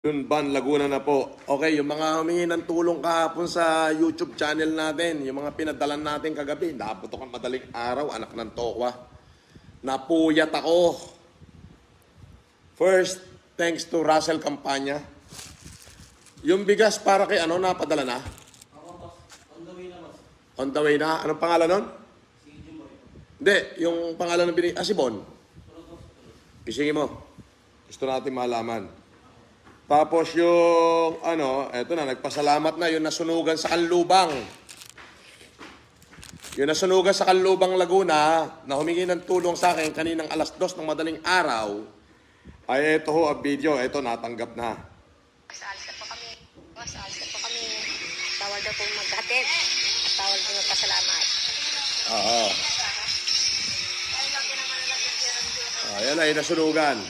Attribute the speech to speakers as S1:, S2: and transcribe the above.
S1: Ban, Laguna na po. Okay, yung mga humingi ng tulong kahapon sa YouTube channel natin, yung mga pinadalan natin kagabi, naputok ang madaling araw, anak ng tokwa. Napuyat ako. First, thanks to Russell Campanya. Yung bigas para kay ano, napadala na?
S2: On the way na, boss.
S1: On the way na? Anong pangalan nun?
S2: Si Jimboy.
S1: Hindi, yung pangalan ng binigay. Si Bon. Isingin mo. Gusto natin malaman. Tapos yung, eto na, nagpasalamat na, yung nasunugan sa Kanlubang. Yung nasunugan sa Kanlubang, Laguna, na humingi ng tulong sa akin kaninang alas 2 ng madaling araw, ay ito ho ang video, ito natanggap na.
S3: Saalis na po kami. Saalis na po kami. Bawal daw po maghatid. At bawal po magpasalamat.
S1: Oo. Ayan ay nasunugan.